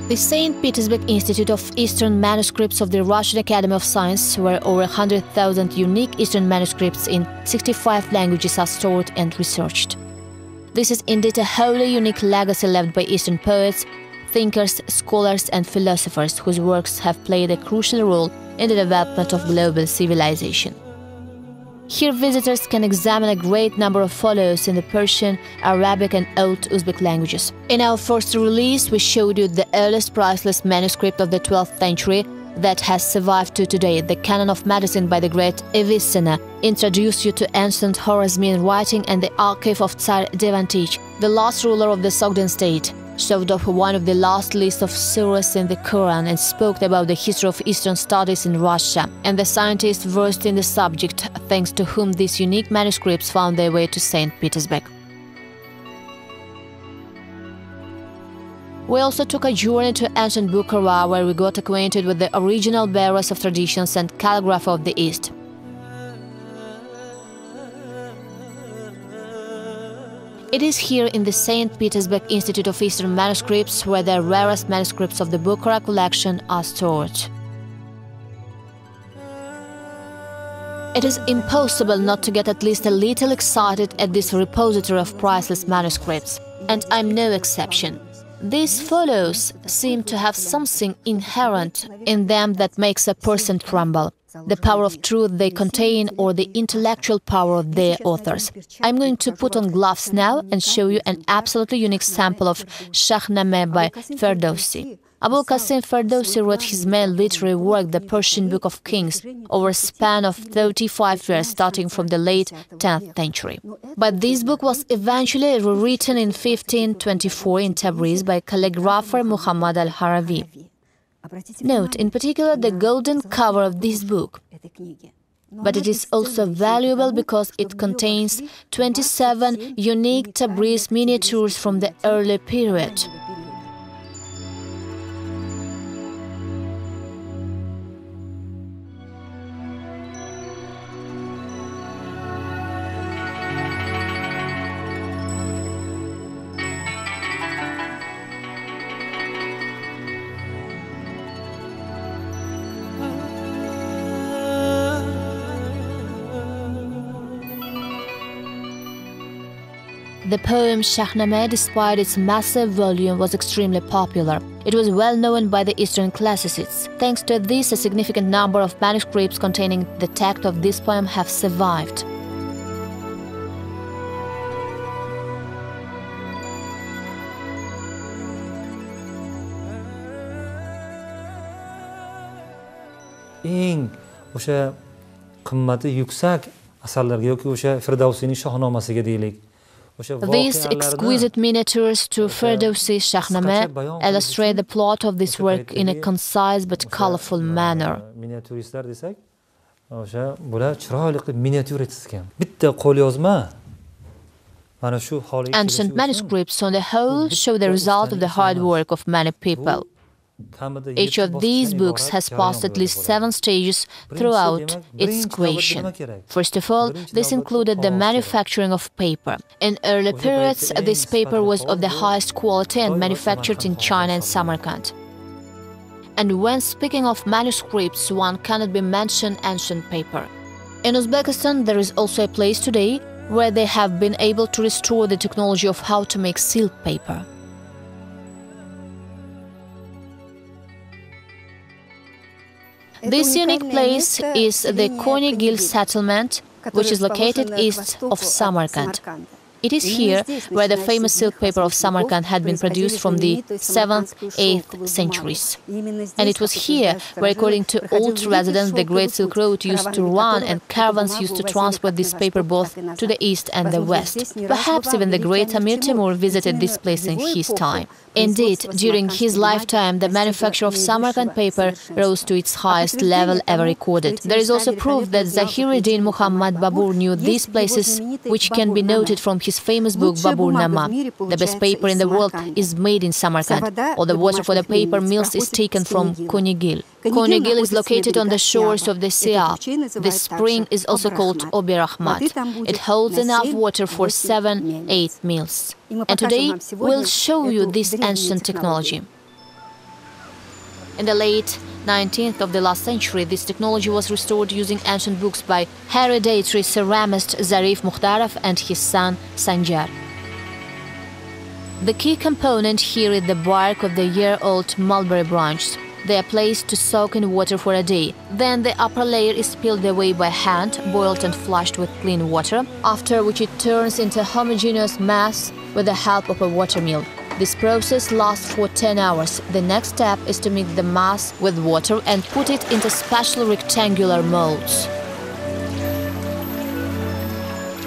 The St. Petersburg Institute of Eastern Manuscripts of the Russian Academy of Science, where over 100,000 unique Eastern manuscripts in 65 languages are stored and researched. This is indeed a wholly unique legacy left by Eastern poets, thinkers, scholars and philosophers whose works have played a crucial role in the development of global civilization. Here visitors can examine a great number of folios in the Persian, Arabic and Old Uzbek languages. In our first release, we showed you the earliest priceless manuscript of the 12th century that has survived to today, the Canon of Medicine by the great Avicenna, introduced you to ancient Khwarezmian writing and the archive of Tsar Devantich, the last ruler of the Sogdian state, showed off one of the last lists of surahs in the Quran and spoke about the history of Eastern studies in Russia and the scientists versed in the subject, thanks to whom these unique manuscripts found their way to St. Petersburg. We also took a journey to ancient Bukhara, where we got acquainted with the original bearers of traditions and calligraphy of the East. It is here in the St. Petersburg Institute of Eastern Manuscripts where the rarest manuscripts of the Bukhara collection are stored. It is impossible not to get at least a little excited at this repository of priceless manuscripts, and I'm no exception. These folios seem to have something inherent in them that makes a person tremble. The power of truth they contain or the intellectual power of their authors. I'm going to put on gloves now and show you an absolutely unique sample of Shahnameh by Ferdowsi. Abul Qasim Ferdowsi wrote his main literary work, the Persian Book of Kings, over a span of 35 years starting from the late 10th century. But this book was eventually rewritten in 1524 in Tabriz by calligrapher Muhammad al-Harawi. Note, in particular, the golden cover of this book. But it is also valuable because it contains 27 unique Tabriz miniatures from the early period. The poem Shahnameh, despite its massive volume, was extremely popular. It was well known by the Eastern classicists. Thanks to this, a significant number of manuscripts containing the text of this poem have survived. Eng o'sha qimmati yuksak asarlarga yoki o'sha Firdavsiyning Shohnomasiga deylik. These exquisite miniatures to Ferdowsi's Shahnameh illustrate the plot of this work in a concise but colorful manner. Miniaturistlar desak, o'sha bular chiroyli qilib miniatyura chizgan. Bitta qo'lyozma. Mana shu holiga Ancient manuscripts on the whole show the result of the hard work of many people. Each of these books has passed at least 7 stages throughout its creation. First of all, this included the manufacturing of paper. In early periods, this paper was of the highest quality and manufactured in China and Samarkand. And when speaking of manuscripts, one cannot be mentioned ancient paper. In Uzbekistan, there is also a place today where they have been able to restore the technology of how to make silk paper. This unique place is the Konigil settlement, which is located east of Samarkand. It is here where the famous silk paper of Samarkand had been produced from the 7th, 8th centuries. And it was here where, according to old residents, the Great Silk Road used to run and caravans used to transport this paper both to the east and the west. Perhaps even the great Amir Timur visited this place in his time. Indeed, during his lifetime, the manufacture of Samarkand paper rose to its highest level ever recorded. There is also proof that Zahiruddin Muhammad Babur knew these places, which can be noted from his famous book Babur Nama. The best paper in the world is made in Samarkand. All the water for the paper mills is taken from Konigil. Konigil is located on the shores of the Siab. This spring is also called Ober Ahmad. It holds enough water for 7-8 mills. And today, we'll show you this ancient technology. In the late 19th of the last century, this technology was restored using ancient books by hereditary ceramist Zarif Mukhtarov and his son Sanjar. The key component here is the bark of the year-old mulberry branch. They are placed to soak in water for a day. Then the upper layer is peeled away by hand, boiled and flushed with clean water, after which it turns into a homogeneous mass with the help of a water mill. This process lasts for 10 hours. The next step is to mix the mass with water and put it into special rectangular molds.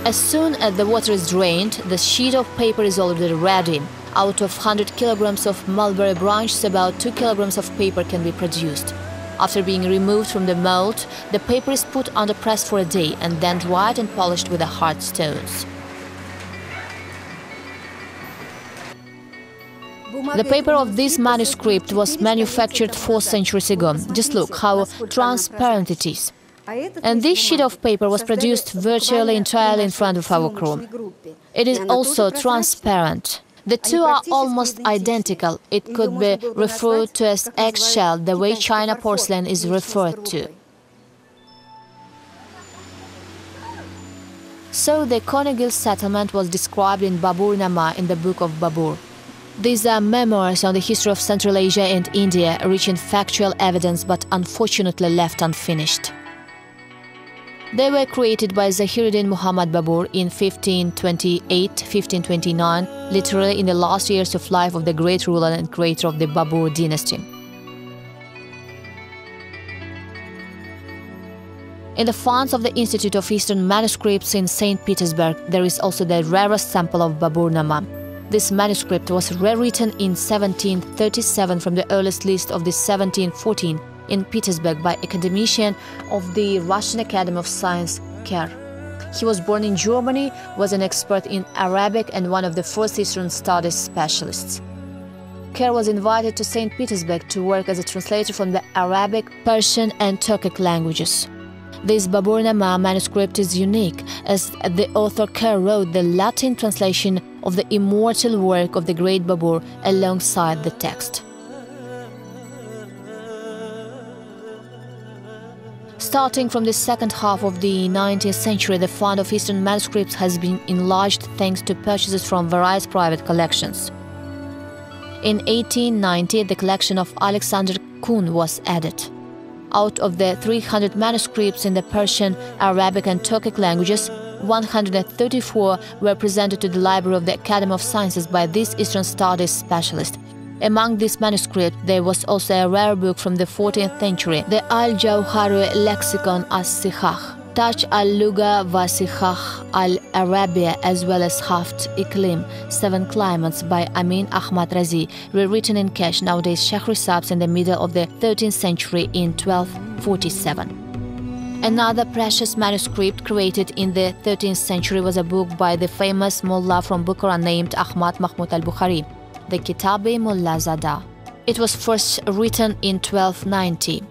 As soon as the water is drained, the sheet of paper is already ready. Out of 100 kilograms of mulberry branches, about 2 kilograms of paper can be produced. After being removed from the mold, the paper is put under press for a day and then dried and polished with the hard stones. The paper of this manuscript was manufactured 4 centuries ago. Just look how transparent it is. And this sheet of paper was produced virtually entirely in front of our crew. It is also transparent. The two are almost identical. It could be referred to as eggshell, the way China porcelain is referred to. So the Konigil settlement was described in Babur-Nama in the Book of Babur. These are memoirs on the history of Central Asia and India, rich in factual evidence but unfortunately left unfinished. They were created by Zahiruddin Muhammad Babur in 1528-1529, literally in the last years of life of the great ruler and creator of the Babur dynasty. In the funds of the Institute of Eastern Manuscripts in St. Petersburg, there is also the rarest sample of Babur-Nama. This manuscript was rewritten in 1737 from the earliest list of the 1714 in Petersburg by academician of the Russian Academy of Science, Kerr. He was born in Germany, was an expert in Arabic and one of the first Eastern studies specialists. Kerr was invited to St. Petersburg to work as a translator from the Arabic, Persian and Turkic languages. This Babur-Nama manuscript is unique, as the author Kerr wrote the Latin translation of the immortal work of the great Babur alongside the text. Starting from the second half of the 19th century, the fund of Eastern manuscripts has been enlarged thanks to purchases from various private collections. In 1890, the collection of Alexander Kun was added. Out of the 300 manuscripts in the Persian, Arabic and Turkic languages, 134 were presented to the Library of the Academy of Sciences by this Eastern Studies specialist. Among these manuscripts, there was also a rare book from the 14th century, the Al-Jawhari Lexicon as-Sihah, Taj al-Lugha wa Sihah al-Arabia, as well as Haft Iklim, 7 Climates by Amin Ahmad Razi, rewritten in Kesh, nowadays Shahrisabz, in the middle of the 13th century in 1247. Another precious manuscript created in the 13th century was a book by the famous mullah from Bukhara named Ahmad Mahmud al-Bukhari, the Kitab-e-Mulla Zada. It was first written in 1290.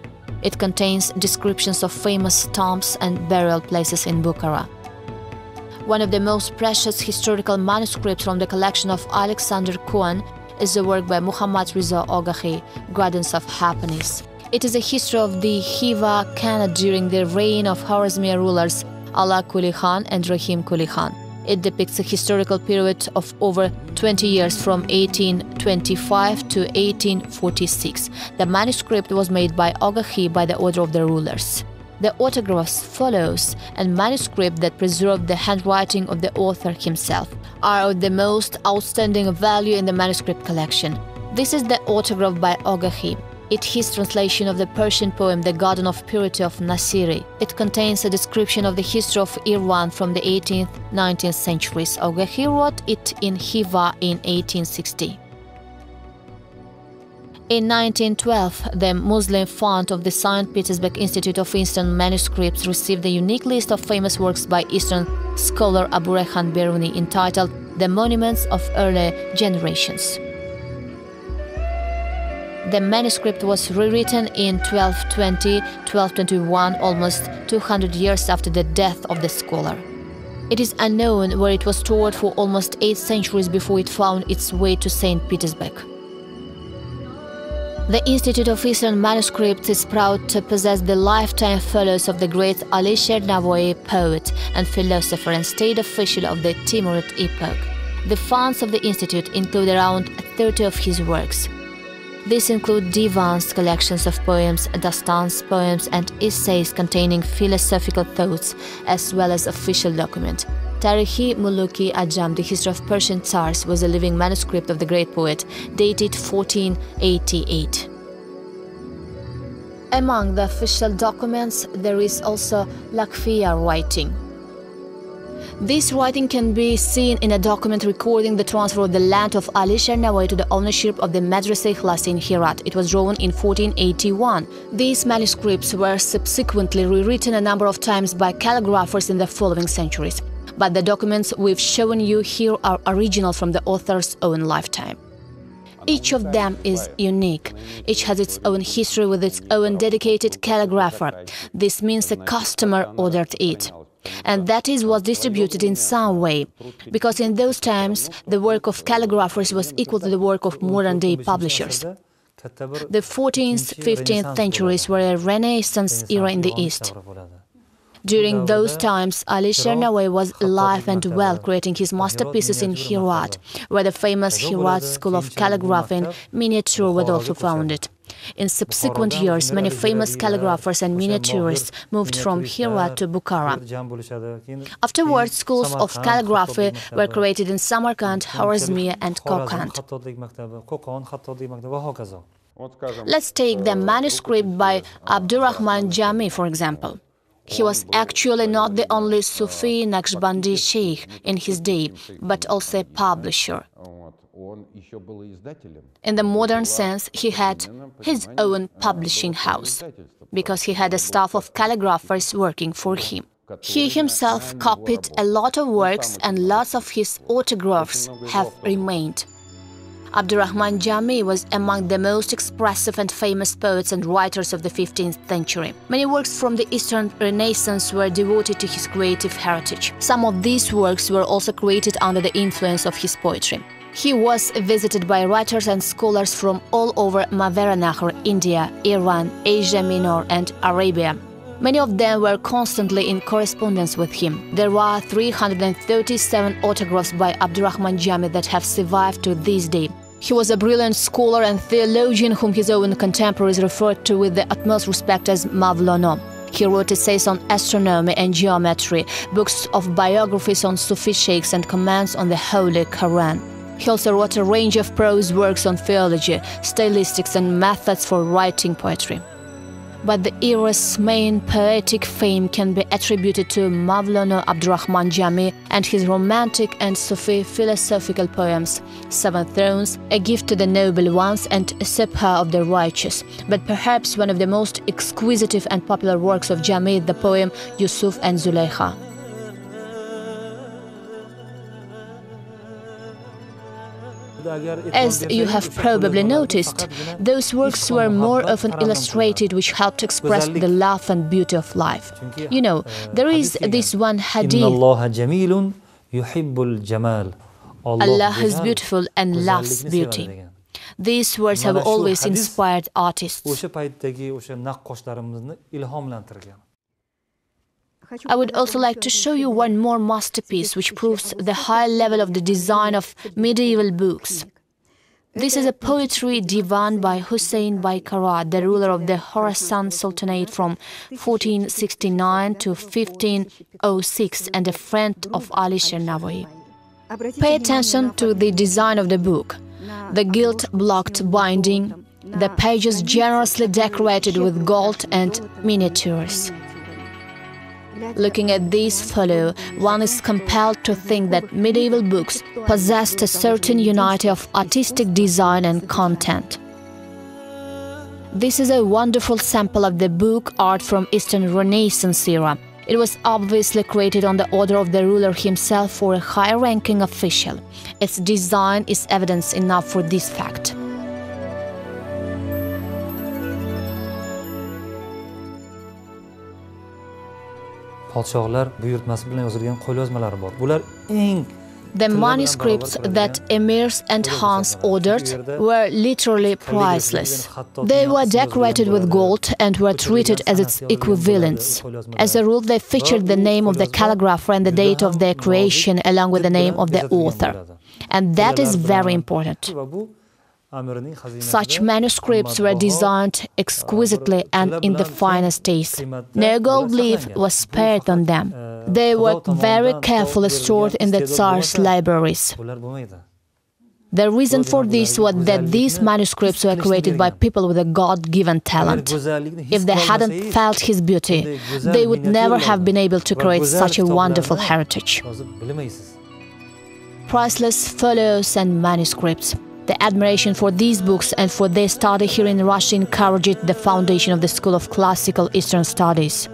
It contains descriptions of famous tombs and burial places in Bukhara. One of the most precious historical manuscripts from the collection of Alexander Kun is the work by Muhammad Riza Agaghi, Gardens of Happiness. It is a history of the Khiva Khanate during the reign of Khwarezmiya rulers Ala Quli Khan and Rahim Quli Khan. It depicts a historical period of over 20 years from 1825 to 1846. The manuscript was made by Agaghi by the order of the rulers. The autographs follows, and manuscript that preserve the handwriting of the author himself, are of the most outstanding value in the manuscript collection. This is the autograph by Agaghi. It is his translation of the Persian poem The Garden of Purity of Nasiri. It contains a description of the history of Irwan from the 18th, 19th centuries. Agaghi wrote it in Khiva in 1860. In 1912, the Muslim Fund of the St. Petersburg Institute of Eastern Manuscripts received a unique list of famous works by Eastern scholar Abu Rayhan Biruni entitled The Monuments of Early Generations. The manuscript was rewritten in 1220-1221, almost 200 years after the death of the scholar. It is unknown where it was stored for almost 8 centuries before it found its way to St. Petersburg. The Institute of Eastern Manuscripts is proud to possess the lifetime fellows of the great Alisher Navoei, poet and philosopher and state official of the Timurid epoch. The funds of the institute include around 30 of his works. These include divans, collections of poems, dastans, poems and essays containing philosophical thoughts, as well as official documents. Tarikh-i Muluki Ajam, the history of Persian Tsars, was a living manuscript of the great poet, dated 1488. Among the official documents, there is also Lakfiya writing. This writing can be seen in a document recording the transfer of the land of Alisher Navoei to the ownership of the Madrasa Ikhlas in Herat. It was drawn in 1481. These manuscripts were subsequently rewritten a number of times by calligraphers in the following centuries. But the documents we've shown you here are original from the author's own lifetime. Each of them is unique. Each has its own history with its own dedicated calligrapher. This means the customer ordered it. And that is was distributed in some way, because in those times the work of calligraphers was equal to the work of modern-day publishers. The 14th, 15th centuries were a Renaissance era in the East. During those times, Alisher Navoei was alive and well, creating his masterpieces in Herat, where the famous Herat School of Calligraphy and Miniature was also founded. In subsequent years, many famous calligraphers and miniaturists moved from Herat to Bukhara. Afterwards, schools of calligraphy were created in Samarkand, Khwarezmiya and Kokand. Let's take the manuscript by Abdurrahman Jami, for example. He was actually not the only Sufi Naqshbandi sheikh in his day, but also a publisher. In the modern sense, he had his own publishing house, because he had a staff of calligraphers working for him. He himself copied a lot of works and lots of his autographs have remained. Abdurrahman Jami was among the most expressive and famous poets and writers of the 15th century. Many works from the Eastern Renaissance were devoted to his creative heritage. Some of these works were also created under the influence of his poetry. He was visited by writers and scholars from all over Maverenahar, India, Iran, Asia Minor and Arabia. Many of them were constantly in correspondence with him. There are 337 autographs by Abdurrahman Jami that have survived to this day. He was a brilliant scholar and theologian whom his own contemporaries referred to with the utmost respect as Mavlana. He wrote essays on astronomy and geometry, books of biographies on Sufi sheikhs and comments on the Holy Quran. He also wrote a range of prose works on theology, stylistics and methods for writing poetry. But the era's main poetic fame can be attributed to Mavlana Abdurrahman Jami and his romantic and Sufi philosophical poems, Seven Thrones, A Gift to the Noble Ones and Sepha of the Righteous. But perhaps one of the most exquisite and popular works of Jami is the poem Yusuf and Zulaykha. As you have probably noticed, those works were more often illustrated, which helped express the love and beauty of life. You know, there is this one hadith: Allah is beautiful and loves beauty. These words have always inspired artists. I would also like to show you one more masterpiece which proves the high level of the design of medieval books. This is a poetry divan by Hussein Baikara, the ruler of the Khorasan Sultanate from 1469 to 1506 and a friend of Alisher Navoei. Pay attention to the design of the book. The gilt-blocked binding, the pages generously decorated with gold and miniatures. Looking at these photos, one is compelled to think that medieval books possessed a certain unity of artistic design and content. This is a wonderful sample of the book art from Eastern Renaissance era. It was obviously created on the order of the ruler himself for a high-ranking official. Its design is evidence enough for this fact. Podshohlar buyurtmasi bilan yozilgan qo'lyozmalari bor. Bular eng The manuscripts that Emirs and Hans ordered were literally priceless. They were decorated with gold and were treated as its equivalents. As a rule, they featured the name of the calligrapher and the date of their creation along with the name of the author. And that is very important. Such manuscripts were designed exquisitely and in the finest taste. No gold leaf was spared on them. They were very carefully stored in the Tsar's libraries. The reason for this was that these manuscripts were created by people with a God-given talent. If they hadn't felt his beauty, they would never have been able to create such a wonderful heritage. Priceless folios and manuscripts. The admiration for these books and for their study here in Russia encouraged the foundation of the School of Classical Eastern Studies.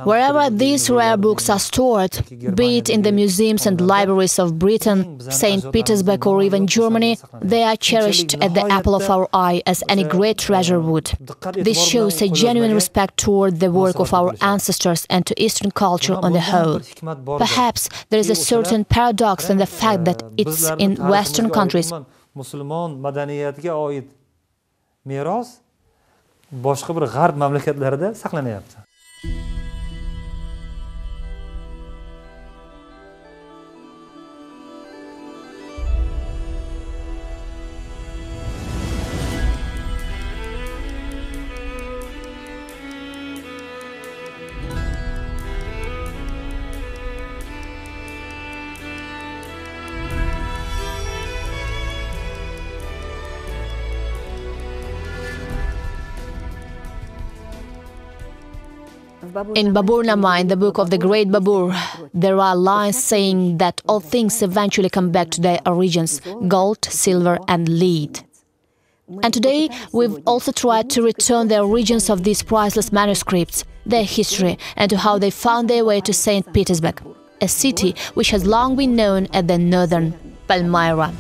Wherever these rare books are stored, be it in the museums and libraries of Britain, St. Petersburg or even Germany, they are cherished as the apple of our eye as any great treasure would. This shows a genuine respect toward the work of our ancestors and to Eastern culture on the whole. Perhaps there is a certain paradox in the fact that it's in Western countries boshqa bir g'arb mamlakatlarida saqlanayapti. In Baburnama, in the book of the Great Babur, there are lines saying that all things eventually come back to their origins: gold, silver and lead. And today, we've also tried to return the origins of these priceless manuscripts, their history, and to how they found their way to St. Petersburg, a city which has long been known as the Northern Palmyra.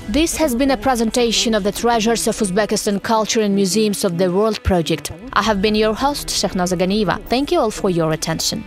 This has been a presentation of the Treasures of Uzbekistan Culture in Museums of the World project. I have been your host, Shahnaza Ganieva. Thank you all for your attention.